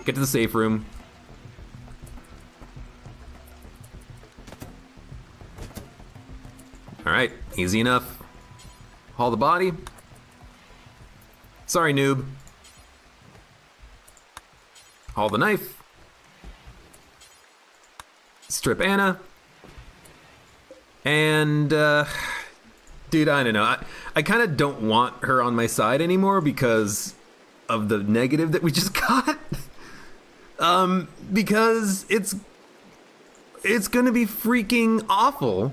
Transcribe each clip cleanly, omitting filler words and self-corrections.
Get to the safe room. All right, easy enough. Haul the body. Sorry, noob. Haul the knife. Strip Anna. And, dude, I don't know. I kind of don't want her on my side anymore because of the negative that we just got. Because it's gonna be freaking awful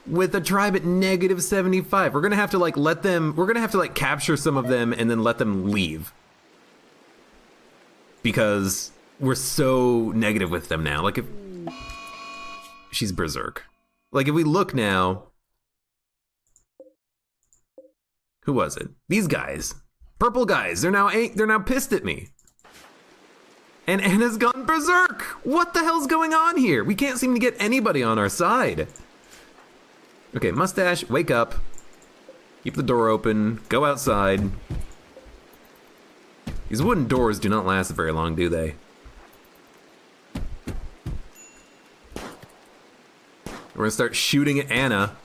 with a tribe at negative 75. We're gonna have to like we're gonna have to like capture some of them and then let them leave. Because we're so negative with them now. Like if she's berserk. Like if we look now, who was it? These guys, purple guys. They're now pissed at me. And Anna's gone berserk. What the hell's going on here? We can't seem to get anybody on our side. Okay, Mustache, wake up. Keep the door open. Go outside. These wooden doors do not last very long, do they? We're gonna start shooting at Anna.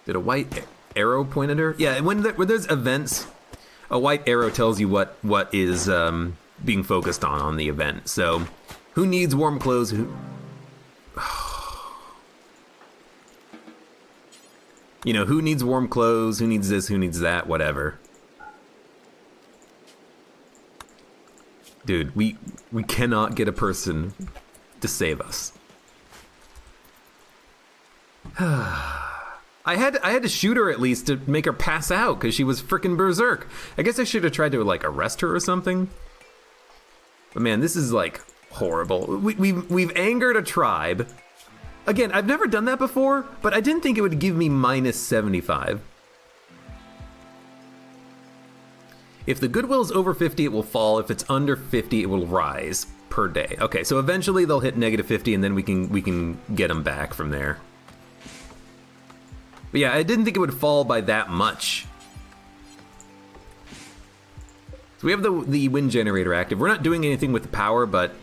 Did a white arrow point at her? Yeah, when there's events, a white arrow tells you what is being focused on the event. So, who needs warm clothes? You know, who needs warm clothes? Who needs this? Who needs that? Whatever. Dude, we cannot get a person to save us. I had to shoot her at least to make her pass out because she was freaking berserk. I guess I should have tried to like arrest her or something. But man, this is like horrible. We've angered a tribe. Again, I've never done that before, but I didn't think it would give me minus 75. If the goodwill is over 50, it will fall. If it's under 50, it will rise per day. Okay, so eventually they'll hit negative 50, and then we can get them back from there. But yeah, I didn't think it would fall by that much. So we have the wind generator active. We're not doing anything with the power, but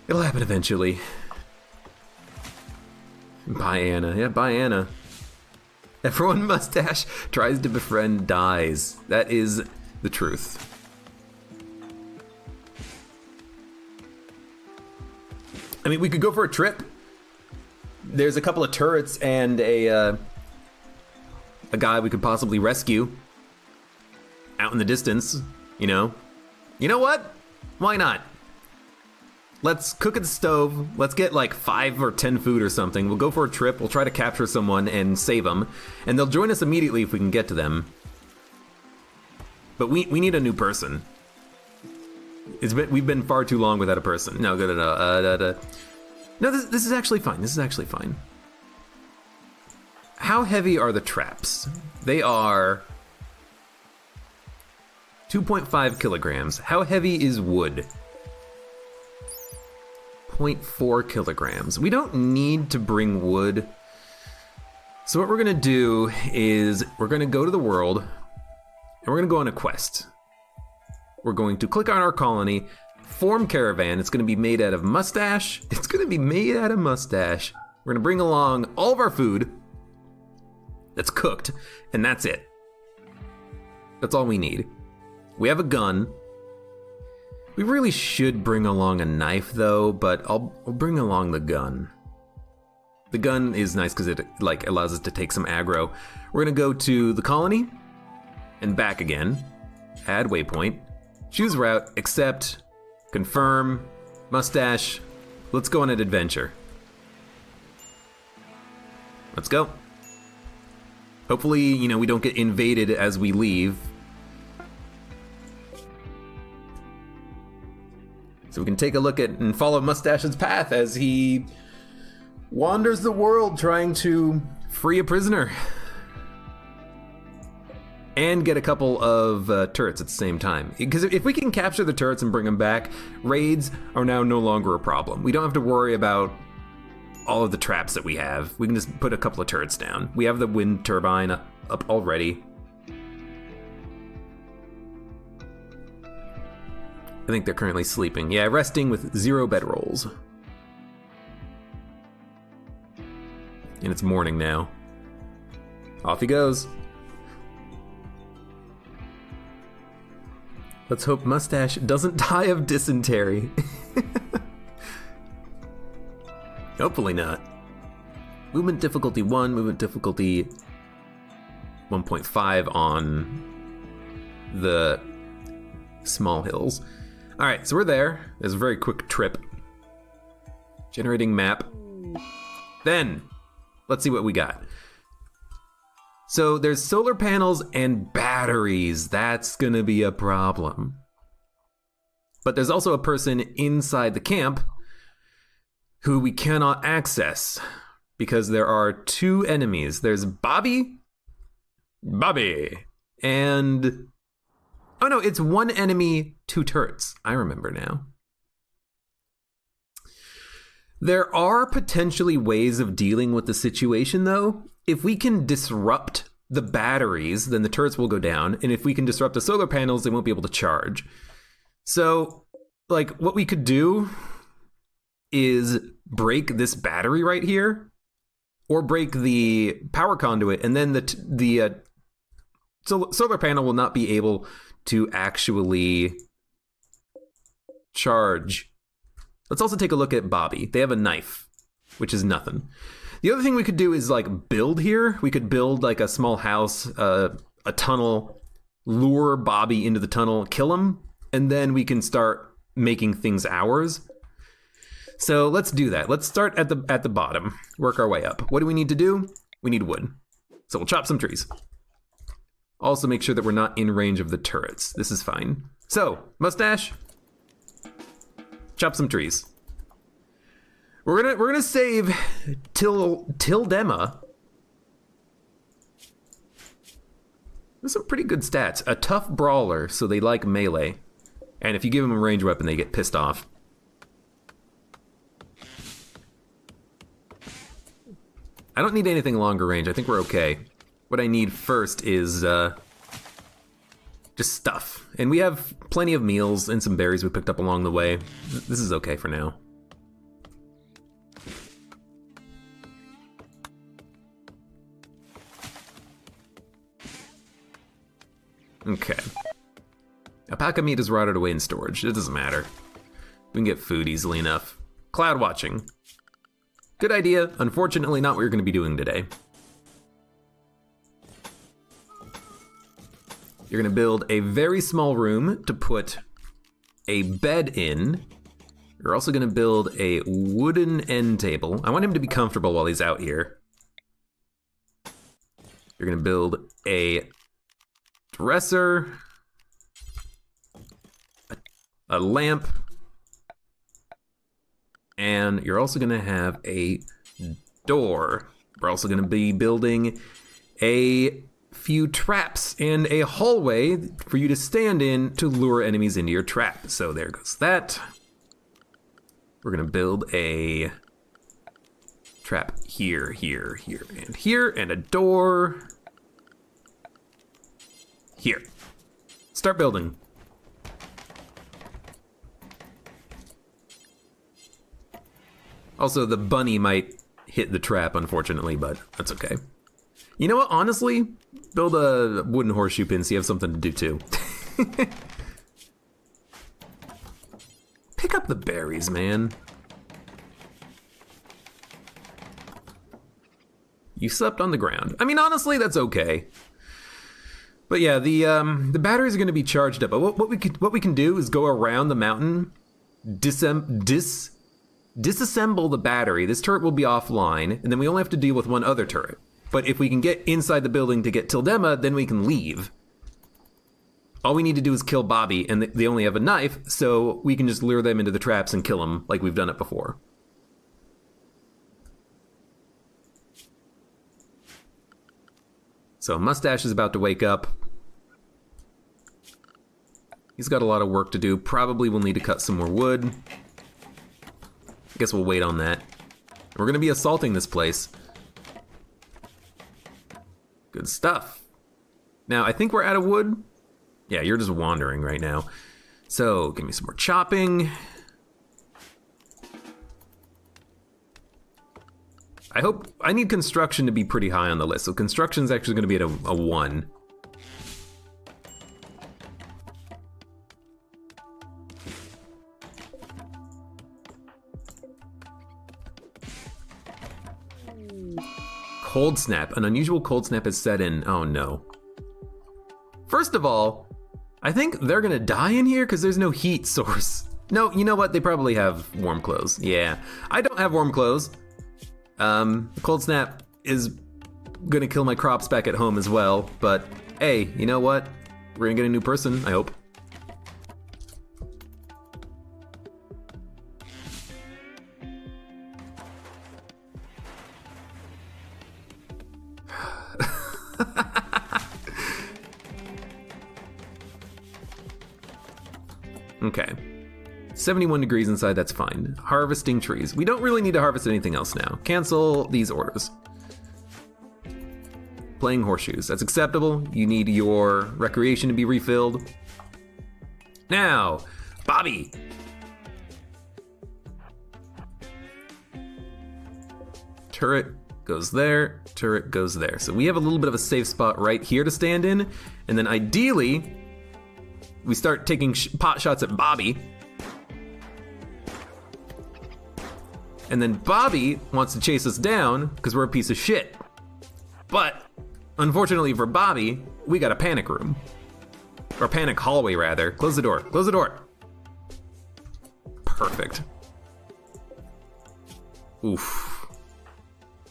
it'll happen eventually. Bye, Anna. Yeah, bye, Anna. Everyone Mustache tries to befriend dies. That is the truth. I mean, we could go for a trip. There's a couple of turrets and a guy we could possibly rescue out in the distance, you know? You know what? Why not? Let's cook at the stove. Let's get like 5 or 10 food or something. We'll go for a trip. We'll try to capture someone and save them. And they'll join us immediately if we can get to them. But we need a new person. We've been far too long without a person. No, no, this is actually fine. This is actually fine. How heavy are the traps? They are 2.5 kilograms. How heavy is wood? 0.4 kilograms. We don't need to bring wood. So what we're gonna do is we're gonna go to the world and we're gonna go on a quest. We're going to click on our colony, form caravan. It's gonna be made out of Mustache. It's gonna be made out of Mustache. We're gonna bring along all of our food that's cooked, and that's it. That's all we need. We have a gun. We really should bring along a knife though, but I'll bring along the gun. The gun is nice because it like allows us to take some aggro. We're gonna go to the colony and back again. Add waypoint. Choose route, accept, confirm, Mustache. Let's go on an adventure. Let's go. Hopefully, you know, we don't get invaded as we leave. So we can take a look at and follow Mustache's path as he wanders the world trying to free a prisoner. And get a couple of turrets at the same time. Because if we can capture the turrets and bring them back, raids are now no longer a problem. We don't have to worry about all of the traps that we have. We can just put a couple of turrets down. We have the wind turbine up already. I think they're currently sleeping. Yeah, resting with 0 bedrolls. And it's morning now. Off he goes. Let's hope Mustache doesn't die of dysentery. Hopefully not. Movement difficulty 1, movement difficulty 1.5 on the small hills. All right, so we're there. There's a very quick trip. Generating map. Then, let's see what we got. So there's solar panels and batteries. That's gonna be a problem. But there's also a person inside the camp who we cannot access because there are 2 enemies. There's Bobby, and oh no, it's 1 enemy, 2 turrets. I remember now. There are potentially ways of dealing with the situation though. If we can disrupt the batteries, then the turrets will go down. And if we can disrupt the solar panels, they won't be able to charge. So, like, what we could do is break this battery right here, or break the power conduit, and then the solar panel will not be able to actually charge. Let's also take a look at Bobby. They have a knife, which is nothing. The other thing we could do is like build here. We could build like a small house, a tunnel, lure Bobby into the tunnel, kill him, and then we can start making things ours. So let's do that. Let's start at the bottom, work our way up. What do we need to do? We need wood. So we'll chop some trees. Also make sure that we're not in range of the turrets. This is fine. So, Mustache, chop some trees. We're gonna save Tildema. There's some pretty good stats. A tough brawler, so they like melee. And if you give them a ranged weapon, they get pissed off. I don't need anything longer range. I think we're okay. What I need first is just stuff. And we have plenty of meals and some berries we picked up along the way. This is okay for now. Okay. Alpaca meat is rotted away in storage. It doesn't matter. We can get food easily enough. Cloud watching. Good idea. Unfortunately, not what you're going to be doing today. You're going to build a very small room to put a bed in. You're also going to build a wooden end table. I want him to be comfortable while he's out here. You're going to build a dresser, a lamp, and you're also going to have a door. We're also going to be building a few traps and a hallway for you to stand in to lure enemies into your trap. So there goes that. We're going to build a trap here, here, here, and here, and a door here. Start building. Also, the bunny might hit the trap, unfortunately, but that's okay. You know what? Honestly, build a wooden horseshoe pin so you have something to do too. Pick up the berries, man. You slept on the ground. I mean, honestly, that's okay. But yeah, the batteries are going to be charged up. But what we can do is go around the mountain, disassemble the battery. This turret will be offline, and then we only have to deal with one other turret. But if we can get inside the building to get Tildema, then we can leave. All we need to do is kill Bobby, and they only have a knife, so we can just lure them into the traps and kill them like we've done it before. So Mustache is about to wake up. He's got a lot of work to do. Probably will need to cut some more wood. I guess we'll wait on that. We're gonna be assaulting this place. Good stuff. Now, I think we're out of wood. Yeah, you're just wandering right now. So, give me some more chopping. I need construction to be pretty high on the list. So construction's actually gonna be at a 1. Cold snap. An unusual cold snap has set in. Oh no. First of all, I think they're gonna die in here because there's no heat source. No, you know what? They probably have warm clothes. Yeah, I don't have warm clothes. The cold snap is gonna kill my crops back at home as well. But hey, you know what? We're gonna get a new person, I hope. Okay. 71 degrees inside, that's fine. Harvesting trees. We don't really need to harvest anything else now. Cancel these orders. Playing horseshoes. That's acceptable. You need your recreation to be refilled. Now, Bobby. Turret goes there. Turret goes there. So we have a little bit of a safe spot right here to stand in. And then ideally, we start taking pot shots at Bobby. And then Bobby wants to chase us down because we're a piece of shit. But unfortunately for Bobby, we got a panic room. Or a panic hallway, rather. Close the door. Close the door. Perfect. Oof.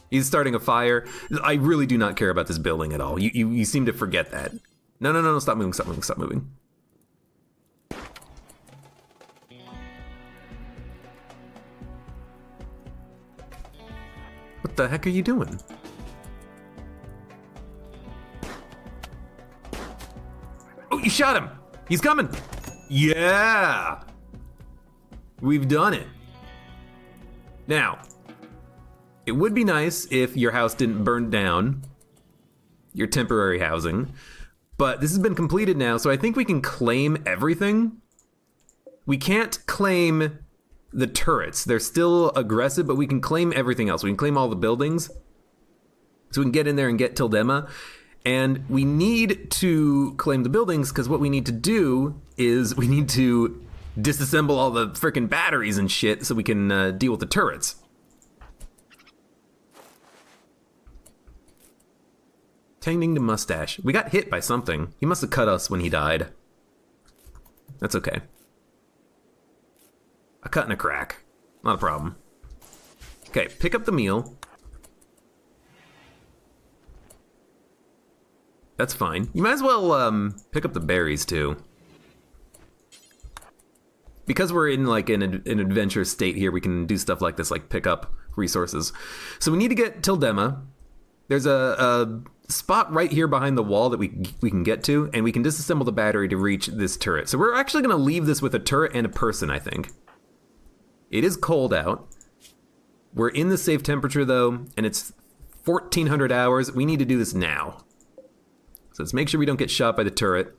He's starting a fire. I really do not care about this building at all. You seem to forget that. No. Stop moving, stop moving, stop moving. What the heck are you doing? Oh, you shot him! He's coming! Yeah! We've done it. Now, it would be nice if your house didn't burn down, your temporary housing, but this has been completed now, so I think we can claim everything. We can't claim the turrets. They're still aggressive, but we can claim everything else. We can claim all the buildings, so we can get in there and get Tildema. And we need to claim the buildings because what we need to do is we need to disassemble all the frickin' batteries and shit so we can deal with the turrets. Tending to Mustache. We got hit by something. He must have cut us when he died. That's okay. A cut and a crack. Not a problem. Okay, pick up the meal. That's fine. You might as well pick up the berries too. Because we're in like an adventure state here, we can do stuff like this, like pick up resources. So we need to get Tildema. There's a spot right here behind the wall that we can get to, and we can disassemble the battery to reach this turret. So we're actually going to leave this with a turret and a person, I think. It is cold out. We're in the safe temperature though, and it's 1400 hours. We need to do this now. So let's make sure we don't get shot by the turret.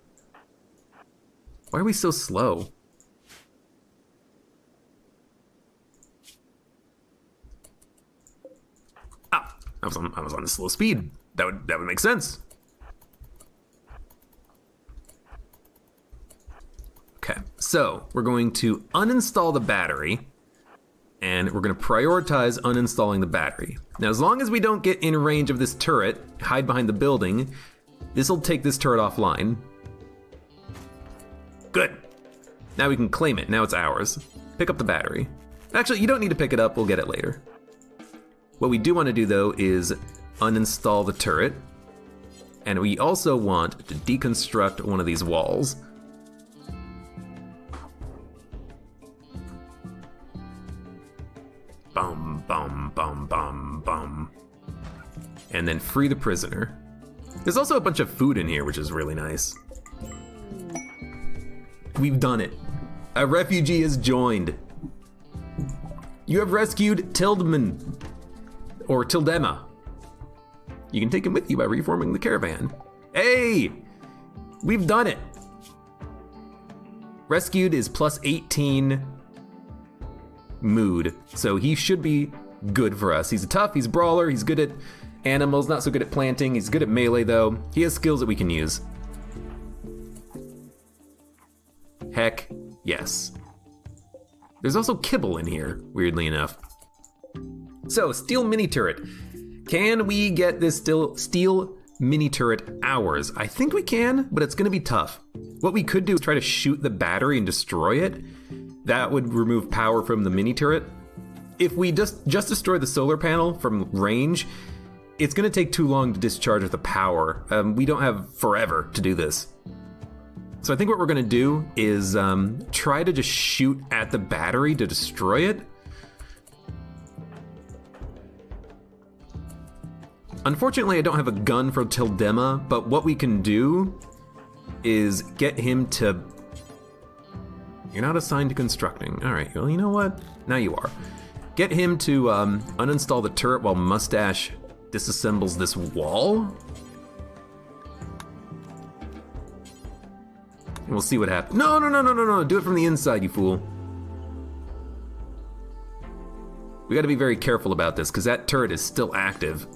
Why are we so slow? Ah, I was on the slow speed. That would make sense. Okay, so we're going to uninstall the battery, and we're going to prioritize uninstalling the battery. Now, as long as we don't get in range of this turret, hide behind the building, this will take this turret offline. Good. Now we can claim it. Now it's ours. Pick up the battery. Actually, you don't need to pick it up. We'll get it later. What we do want to do, though, is uninstall the turret. And we also want to deconstruct one of these walls. Bum, bum, bum, bum, bum. And then free the prisoner. There's also a bunch of food in here, which is really nice. We've done it. A refugee has joined. You have rescued Tildman. or Tildema. You can take him with you by reforming the caravan. Hey! We've done it! Rescued is plus 18 mood, so he should be good for us. He's tough, he's a brawler, he's good at animals, not so good at planting. He's good at melee though. He has skills that we can use. Heck, yes. There's also kibble in here, weirdly enough. So, steel mini turret. Can we get this steel mini turret ours? I think we can, but it's gonna be tough. What we could do is try to shoot the battery and destroy it. That would remove power from the mini turret. If we just destroy the solar panel from range, it's gonna take too long to discharge the power. We don't have forever to do this. So I think what we're gonna do is try to just shoot at the battery to destroy it. Unfortunately, I don't have a gun for Tildema, but what we can do is get him to... You're not assigned to constructing. All right, well, you know what? Now you are. Get him to uninstall the turret while Mustache disassembles this wall. And we'll see what happens. No, do it from the inside, you fool. We gotta be very careful about this, because that turret is still active.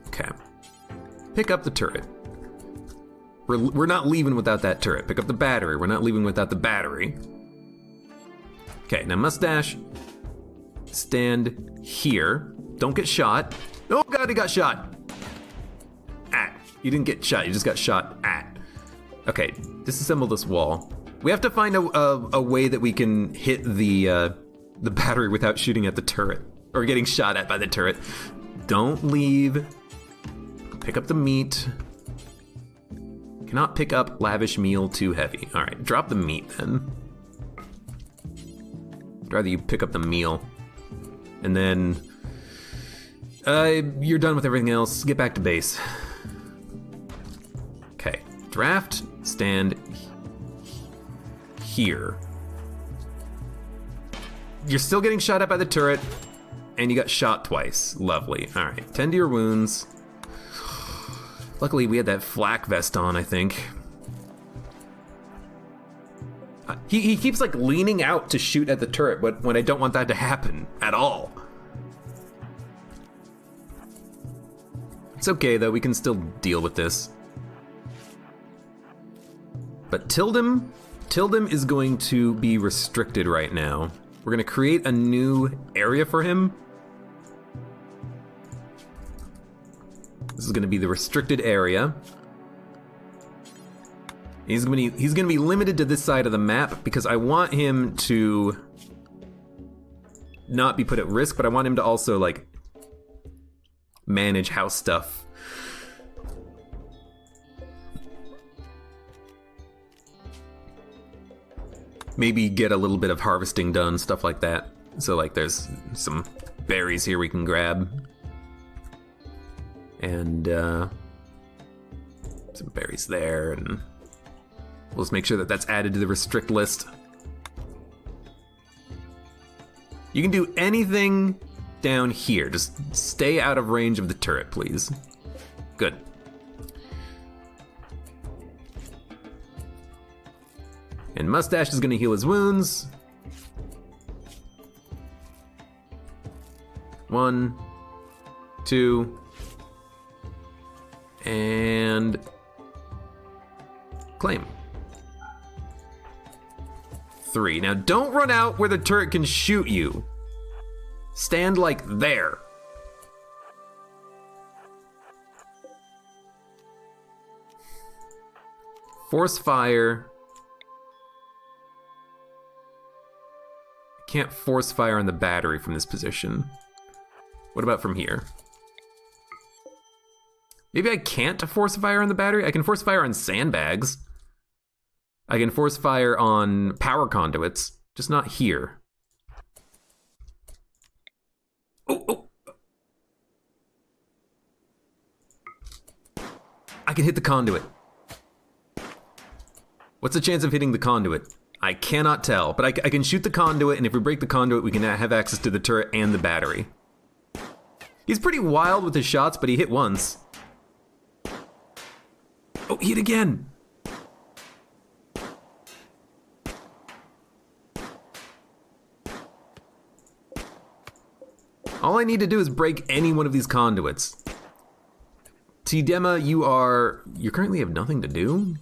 Okay. Pick up the turret. We're not leaving without that turret. Pick up the battery. We're not leaving without the battery. Okay, now Mustache, stand here. Don't get shot. Oh god, he got shot. At. You didn't get shot, you just got shot at. Okay, disassemble this wall. We have to find a way that we can hit the battery without shooting at the turret. Or getting shot at by the turret. Don't leave. Pick up the meat. Cannot pick up lavish meal too heavy. All right, drop the meat then. I'd rather you pick up the meal. And then you're done with everything else. Get back to base. Okay, draft, stand here. You're still getting shot at by the turret, and you got shot twice. Lovely. All right, tend to your wounds. Luckily, we had that flak vest on, I think. He keeps like leaning out to shoot at the turret, but when I don't want that to happen at all. It's okay though, we can still deal with this. But Tildem is going to be restricted right now. We're gonna create a new area for him. This is gonna be the restricted area. He's gonna be limited to this side of the map because I want him to not be put at risk, but I want him to also like manage house stuff. Maybe get a little bit of harvesting done, stuff like that. So like there's some berries here we can grab. And some berries there, and we'll just make sure that that's added to the restrict list. You can do anything down here. Just stay out of range of the turret, please. Good. And Mustache is gonna heal his wounds. 1, 2, and claim. 3. Now don't run out where the turret can shoot you. Stand like there. Force fire. Can't force fire on the battery from this position. What about from here? Maybe I can't force fire on the battery? I can force fire on sandbags. I can force fire on power conduits, just not here. Oh. I can hit the conduit. What's the chance of hitting the conduit? I I cannot tell, but I can shoot the conduit, and if we break the conduit, we can have access to the turret and the battery. He's pretty wild with his shots, but he hit once. Oh, he hit again! All I need to do is break any one of these conduits. T-Dema, you currently have nothing to do?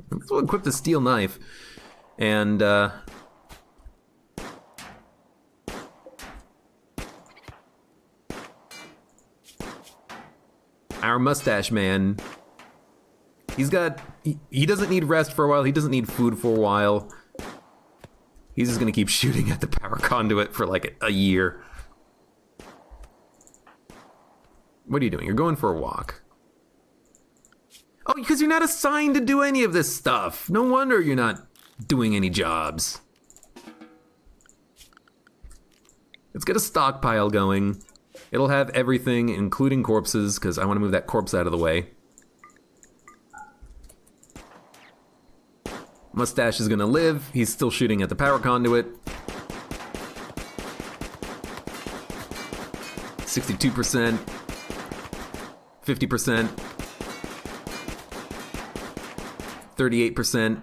Might as well equip the steel knife. And, our mustache man, he doesn't need rest for a while, he doesn't need food for a while. He's just gonna keep shooting at the power conduit for like a year. What are you doing? You're going for a walk. Oh, because you're not assigned to do any of this stuff. No wonder you're not doing any jobs. Let's get a stockpile going. It'll have everything, including corpses, because I want to move that corpse out of the way. Mustache is gonna live. He's still shooting at the power conduit. 62%. 50%. 38%.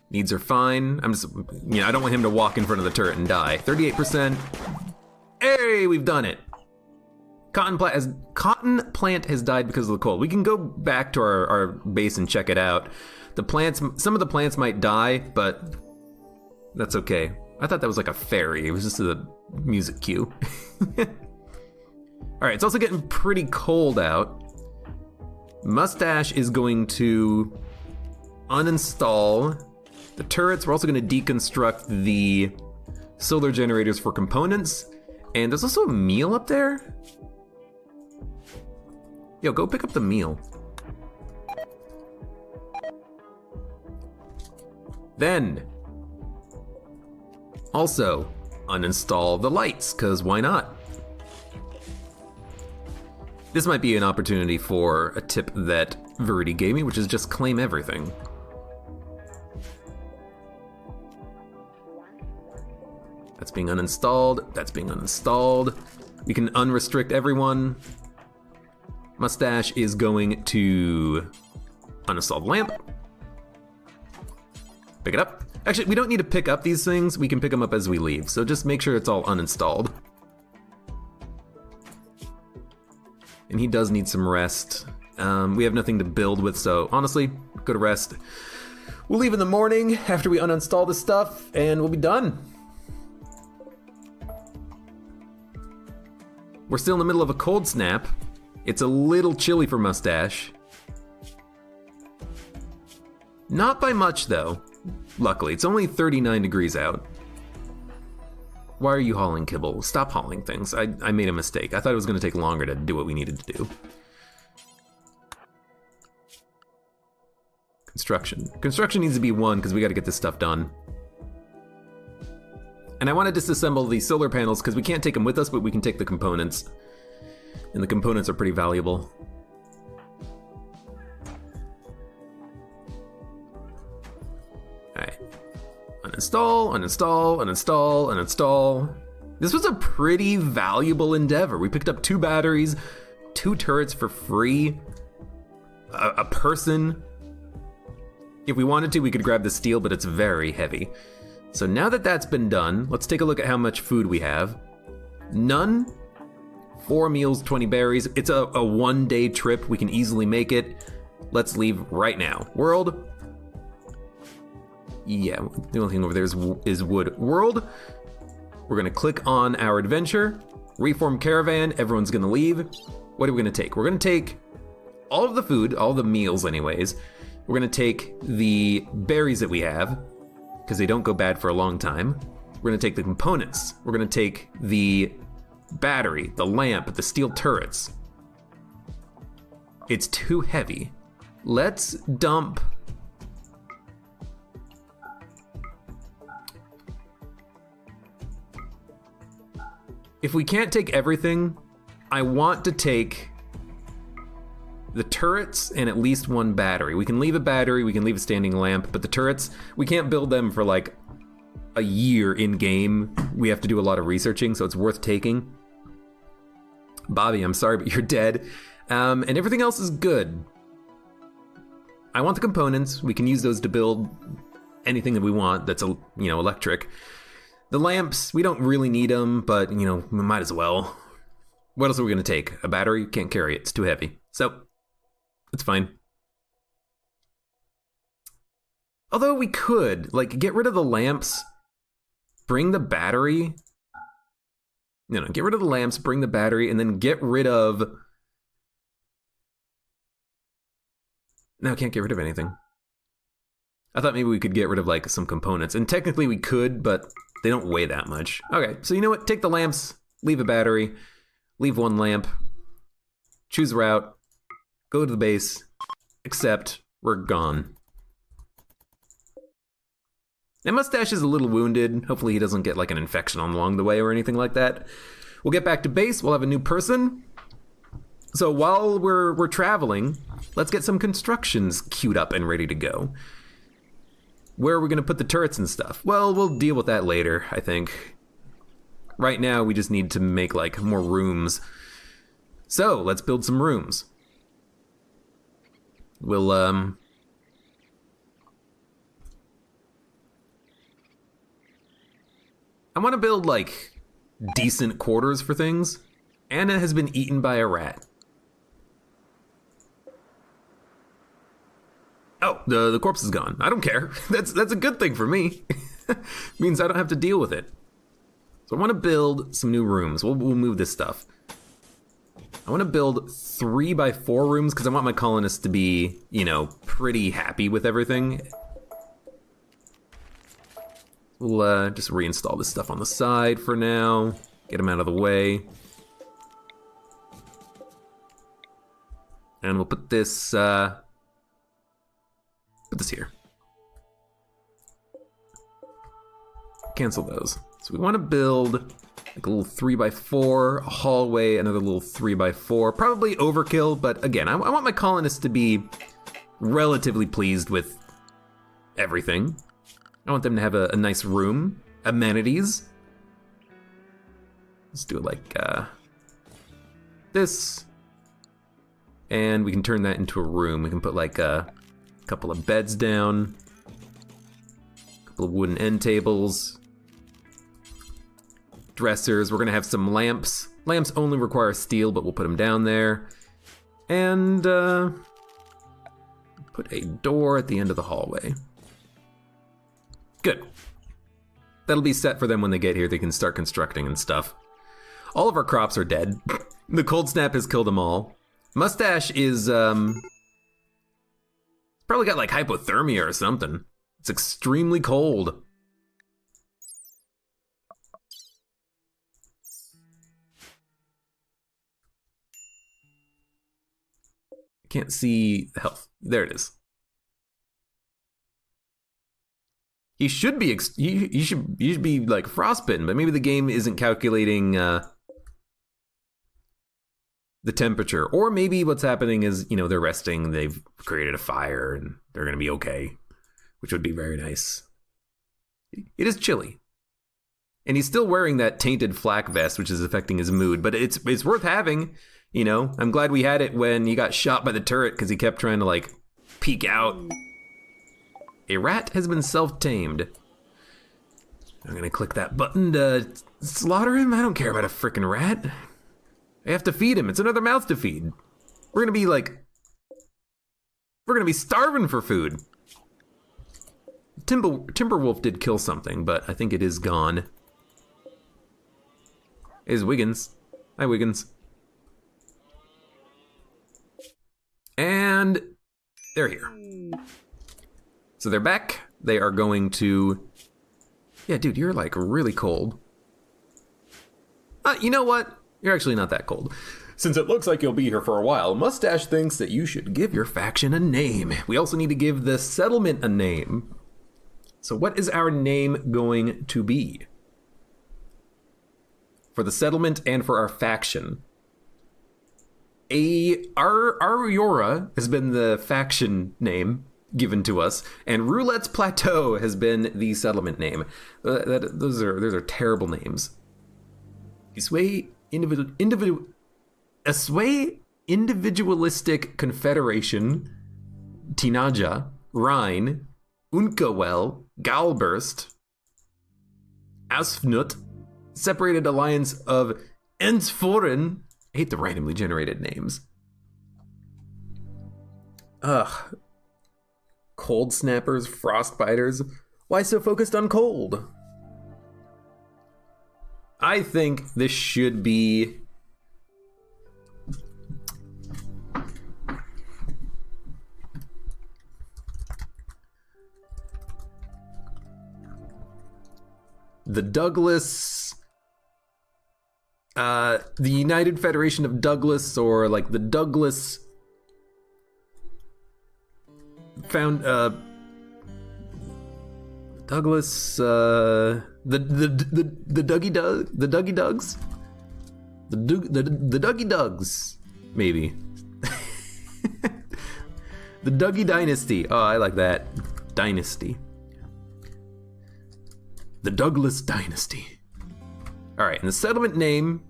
Needs are fine. I don't want him to walk in front of the turret and die. 38%. Hey, we've done it. Cotton plant has died because of the cold. We can go back to our base and check it out. Some of the plants might die, but that's okay. I thought that was like a fairy. It was just a music cue. All right, it's also getting pretty cold out. Mustache is going to uninstall the turrets. We're also going to deconstruct the solar generators for components. And there's also a meal up there. Yo, go pick up the meal. Then, also uninstall the lights, because why not? This might be an opportunity for a tip that Verity gave me, which is just claim everything. That's being uninstalled. That's being uninstalled. We can unrestrict everyone. Mustache is going to uninstall the lamp. Pick it up. Actually, we don't need to pick up these things. We can pick them up as we leave. So just make sure it's all uninstalled. And he does need some rest. We have nothing to build with, so honestly, go to rest. We'll leave in the morning after we uninstall this stuff, and we'll be done. We're still in the middle of a cold snap. It's a little chilly for Mustache. Not by much, though. Luckily, it's only 39 degrees out. Why are you hauling kibble? Stop hauling things. I made a mistake. I thought it was going to take longer to do what we needed to do. Construction. Construction needs to be 1 because we got to get this stuff done. And I want to disassemble the solar panels because we can't take them with us, but we can take the components. And the components are pretty valuable. Alright. Uninstall, uninstall, uninstall, uninstall. This was a pretty valuable endeavor. We picked up 2 batteries, 2 turrets for free, a person. If we wanted to, we could grab the steel, but it's very heavy. So now that that's been done, let's take a look at how much food we have. None. 4 meals, 20 berries. It's a 1-day trip. We can easily make it. Let's leave right now. World. Yeah, the only thing over there is wood. World. We're gonna click on our adventure. Reform caravan. Everyone's gonna leave. What are we gonna take? We're gonna take all of the food, all the meals anyways. We're gonna take the berries that we have, because they don't go bad for a long time. We're gonna take the components. We're gonna take the battery, the lamp, the steel turrets. It's too heavy. Let's dump... If we can't take everything, I want to take the turrets and at least one battery. We can leave a battery, we can leave a standing lamp, but the turrets, we can't build them for like a year in game. We have to do a lot of researching, so it's worth taking. Bobby, I'm sorry, but you're dead. And everything else is good. I want the components. We can use those to build anything that we want that's, electric. The lamps, we don't really need them, but, we might as well. What else are we going to take? A battery? Can't carry it. It's too heavy. So, it's fine. Although we could, get rid of the lamps, bring the battery. No, get rid of the lamps, bring the battery, and then get rid of... No, can't get rid of anything. I thought maybe we could get rid of, some components. And technically we could, but they don't weigh that much. Okay, so you know what? Take the lamps, leave a battery, leave one lamp, choose route, go to the base, accept, we're gone. And Mustache is a little wounded. Hopefully he doesn't get, an infection along the way or anything like that. We'll get back to base, we'll have a new person. So while we're traveling, let's get some constructions queued up and ready to go. Where are we going to put the turrets and stuff? Well, we'll deal with that later, I think. Right now, we just need to make, more rooms. So, let's build some rooms. We'll, I want to build, decent quarters for things. Anna has been eaten by a rat. Oh, the corpse is gone. I don't care. That's a good thing for me. Means I don't have to deal with it. So I want to build some new rooms. We'll move this stuff. I want to build 3x4 rooms because I want my colonists to be, pretty happy with everything. We'll just reinstall this stuff on the side for now. Get them out of the way. And we'll put this here. Cancel those. So we want to build a little 3x4, a hallway, another little 3x4. Probably overkill, but again, I want my colonists to be relatively pleased with everything. I want them to have a nice room, amenities. Let's do it like this. And we can turn that into a room. We can put a couple of beds down, a couple of wooden end tables, dressers. We're gonna have some lamps. Lamps only require steel, but we'll put them down there. And put a door at the end of the hallway. Good. That'll be set for them when they get here. They can start constructing and stuff. All of our crops are dead. The cold snap has killed them all. Mustache is probably got hypothermia or something. It's extremely cold. I can't see the health. There it is. He should be you should be frostbitten, but maybe the game isn't calculating the temperature, or maybe what's happening is, they're resting, they've created a fire, and they're gonna be okay, which would be very nice. It is chilly. And he's still wearing that tainted flak vest, which is affecting his mood, but it's worth having, I'm glad we had it when he got shot by the turret, because he kept trying to, peek out. A rat has been self-tamed. I'm gonna click that button to slaughter him? I don't care about a frickin' rat. I have to feed him. It's another mouth to feed. We're gonna be starving for food. Timberwolf did kill something, but I think it is gone. Is Wiggins. Hi, Wiggins. And they're here. So they're back. They are going to... Yeah, dude, you're really cold. You know what? You're actually not that cold. Since it looks like you'll be here for a while, Mustache thinks that you should give your faction a name. We also need to give the settlement a name. So what is our name going to be? For the settlement and for our faction. Aurora has been the faction name given to us, and Roulette's Plateau has been the settlement name. Those are terrible names. Isway Individualistic Confederation, Tinaja, Rhine, Unkawel, Galburst, Asfnut, Separated Alliance of Ensforen. I hate the randomly generated names. Ugh. Cold Snappers, Frostbiters. Why so focused on cold? I think this should be... the Douglas... the United Federation of Douglas, or like the Douglas... found Douglas the Dougie Dougs, the Dougie Dougs, maybe. The Dougie Dynasty. Oh, I like that. Dynasty. The Douglas Dynasty. All right, and the settlement name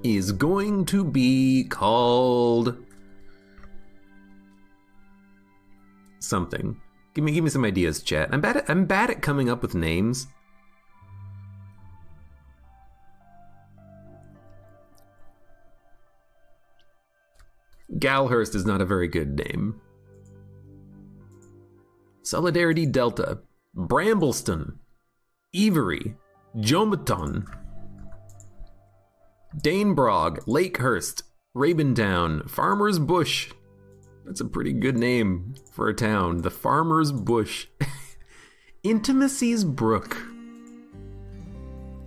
is going to be called something. Give me some ideas, chat. I'm bad at coming up with names. Galhurst is not a very good name. Solidarity Delta, Brambleston, Every, Jomaton, Danebrog, Lakehurst, Raventown, Farmer's Bush. That's a pretty good name for a town. The Farmer's Bush. Intimacy's Brook.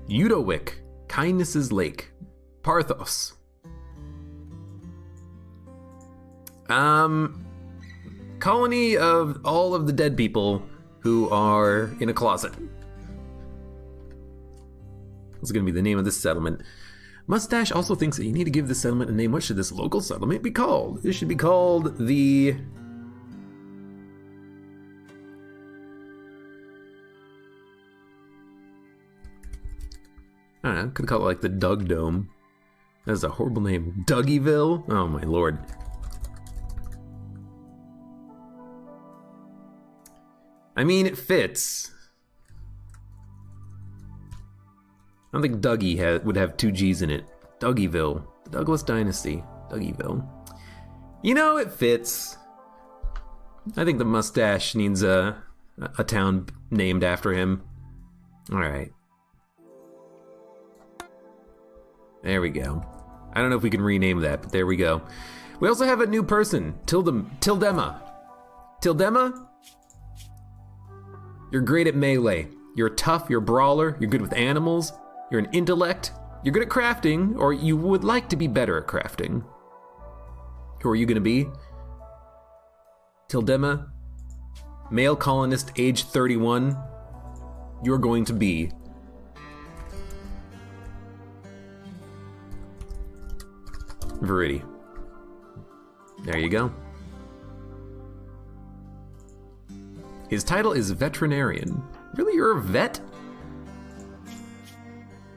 Udowick. Kindness's Lake. Parthos. Colony of all of the dead people who are in a closet. That's gonna be the name of this settlement. Mustache also thinks that you need to give this settlement a name. What should this local settlement be called? It should be called the... I don't know, could call it like the Doug Dome. That's a horrible name. Dougieville? Oh my lord. I mean, it fits. I don't think Dougie would have 2 G's in it. Dougieville. The Douglas Dynasty. Dougieville. You know, it fits. I think the Mustache needs a town named after him. Alright. There we go. I don't know if we can rename that, but there we go. We also have a new person. Tildema. Tildema? You're great at melee. You're tough, you're a brawler, you're good with animals. You're an intellect, you're good at crafting, or you would like to be better at crafting. Who are you gonna be? Tildema, male colonist, age 31. You're going to be Viridi. There you go. His title is veterinarian. Really, you're a vet?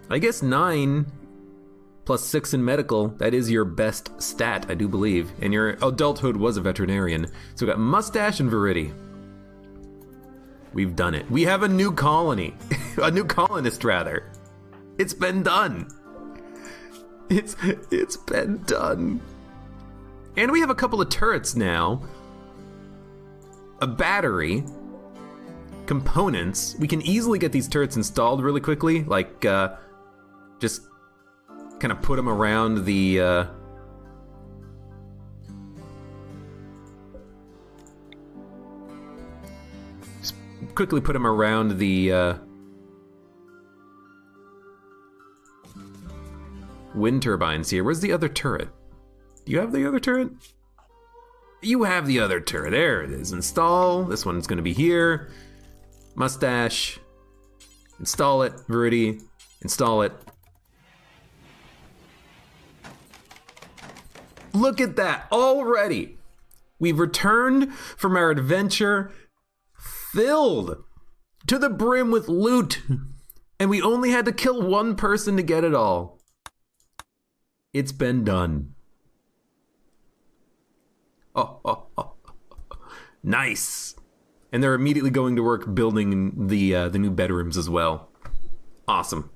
I guess 9 plus 6 in medical, that is your best stat, I do believe. And your adulthood was a veterinarian. So we got Mustache and Viridi. We've done it. We have a new colony. A new colonist, rather. It's been done. It's been done. And we have a couple of turrets now. A battery. Components. We can easily get these turrets installed really quickly. Like, just kind of put them around the, just quickly put them around the, wind turbines here. Where's the other turret? Do you have the other turret? You have the other turret. There it is. Install. This one's going to be here. Mustache. Install it. Viridi. Install it. Look at that. Already, we've returned from our adventure filled to the brim with loot. And we only had to kill one person to get it all. It's been done. Oh. Nice. And they're immediately going to work building the new bedrooms as well. Awesome.